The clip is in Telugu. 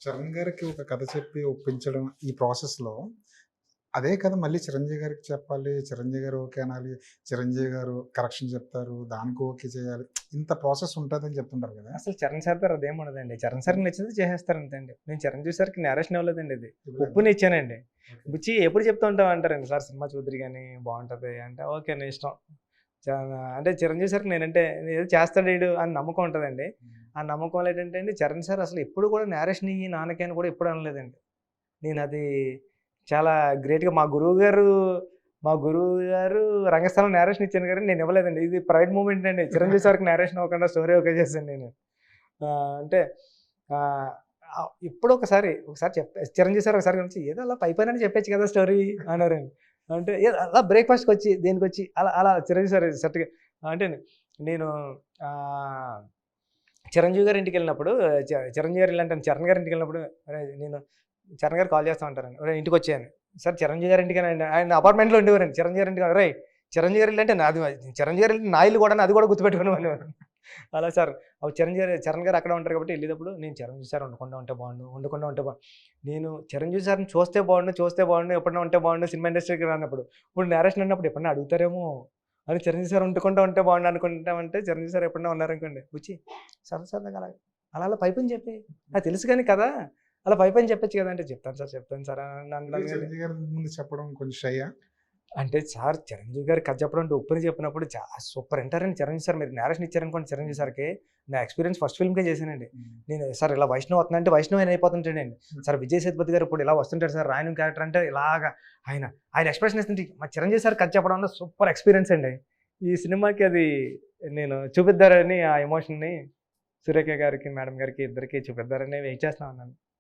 చరణ్ గారికి ఒక కథ చెప్పి ఒప్పించడం ఈ ప్రాసెస్‌లో అదే కథ మళ్ళీ చిరంజీవి గారికి చెప్పాలి. చిరంజీవి గారు ఓకే అనాలి. చిరంజీవి గారు కరెక్షన్ చెప్తారు. దానికి ఓకే చేయాలి. ఇంత ప్రాసెస్ ఉంటదని చెప్తుంటారు కదా! అసలు చరణ్ సార్ దగ్గర అదేం ఉండదండి. చరణ్ సార్‌కి నచ్చింది చేసేస్తారు అంతే అండి. నేను చిరంజీవి సార్‌కి నేరేషన్ ఇవ్వలేదండి ఇది. ఒప్పుని ఇచ్చానండి. ఓకే. బుచ్చి ఎప్పుడు చెప్తూ ఉంటావు అంటారండి. సార్ సినిమా చూద్దురు గాని బావుంటది అంటే ఓకే నీ ఇష్టం. అంటే చిరంజీవి సార్‌కి నేనంటే ఏదో చేస్తాడు ఈడు అని నమ్మకం ఉంటదండి. ఆ నమ్మకంలో ఏంటంటే అండి చరణ్ సార్ అసలు ఎప్పుడు కూడా నేరేషన్ ఇయ్యి నాన్నకి అని కూడా ఎప్పుడు అనలేదండి. నేనది చాలా గ్రేట్‌గా మా గురువు గారు రంగస్థలం నేరేషన్ ఇచ్చాను గానీ నేను ఇవ్వలేదండి. ఇది ప్రైడ్ మూమెంట్ అండి. చిరంజీవి సార్‌కి నేరేషన్ ఇవ్వకుండా స్టోరీ ఓకే చేశాను నేను. అంటే ఆహ్, ఎప్పుడో ఒకసారి చిరంజీవి సార్ ఒకసారి కలిసి "ఏదో అలా పైపైనని చెప్పొచ్చు కదా స్టోరీ" అన్నారండి. అంటే అలా బ్రేక్‌ఫాస్ట్‌కొచ్చి దేనికొచ్చి అలా అలా చిరంజీవి సార్ సెట్‌గా అంటే నేను ఆహ్, చిరంజీవి గారి ఇంటికెళ్ళినప్పుడు చిరంజీవి గారు ఇలాంటి చరణ్ గారి ఇంటికెళ్ళినప్పుడు "అరేయ్! నేను" చరణ్ గారు కాల్ చేస్తా ఉంటారండి. "ఒరేయ్! ఇంటికొచ్చేయని." "సార్ చిరంజీవి గారి ఇంటికేనండి." ఆయన అపార్ట్మెంట్‌లో ఉండేవారండి. చిరంజీవి గారి ఇంటికి "ఒరేయ్! చిరంజీవి గారి ఇల్లు అంటే నాది చిరంజీవి గారి ఇల్లు నా ఇల్లు కూడాను అది కూడా గుర్తుపెట్టుకోను" అనేవారు. అలా సార్ చరణ్ గారు అక్కడే ఉంటారు కాబట్టి ఎళ్ళేటప్పుడు నేను చిరంజీవి సార్ ఉండకుండా ఉంటే బాగుండు, ఉండకుండా ఉంటే నేను చిరంజీవి సార్‌ని చూస్తే బాగుండు, ఎప్పుడైనా ఉంటే బాగుండు సినిమా ఇండస్ట్రీకి రానప్పుడు. ఇప్పుడు నేరేషన్ అన్నప్పుడు ఎప్పుడైనా అడుగుతారేమో అని చిరంజీవి సార్ ఉండకుండా ఉంటే బాగుండు అనుకుంటామంటే చిరంజీవి సార్ ఎప్పుడైనా ఉన్నారనుకోండి "బుచ్చి సరదాగా అలా అలా అలా పైపని చెప్పేయి. నాకు తెలుసు గాని కదా! అలా పైపని చెప్పొచ్చు కదా!" అంటే చెప్తాను సార్ అని అంటే అంటాను గాని చిరంజీవి గారి ముందు చెప్పడం కొంచెం షైయ్యా? అంటే సార్ చిరంజీవి గారికి కథ చెప్పడం అంటే ఒప్పని చెప్పినప్పుడు సూపర్ ఇంటారండి చిరంజీవి సార్. మీరు నేరేషన్ ఇచ్చారనుకోండి చిరంజీవి సార్‌కి, నా ఎక్స్‌పీరియన్స్ ఫస్ట్ ఫిల్మ్‌కే చేశానండి. నేను సార్ ఇలా వైష్ణవ్ వస్తుందంటే వైష్ణవ్ ఆయన అయిపోతుంటాడండి. సార్ విజయ్ సేతుపతి గారు ఇప్పుడు ఇలా వస్తుంటాడు సార్ రాయను క్యారెక్టర్ అంటే ఇలాగా ఆయన ఆయన ఎక్స్‌ప్రెషన్ ఇస్తుంటే మా చిరంజీవి సార్ కథ చెప్పడం అన్న సూపర్ ఎక్స్‌పీరియన్స్ అండి. ఈ సినిమాకి అది నేను చూపిద్దారని ఆ ఎమోషన్‌ని సురేఖ గారికి, మేడం గారికి ఇద్దరికీ చూపిద్దారని వెయిట్ చేస్తా ఉన్నాను.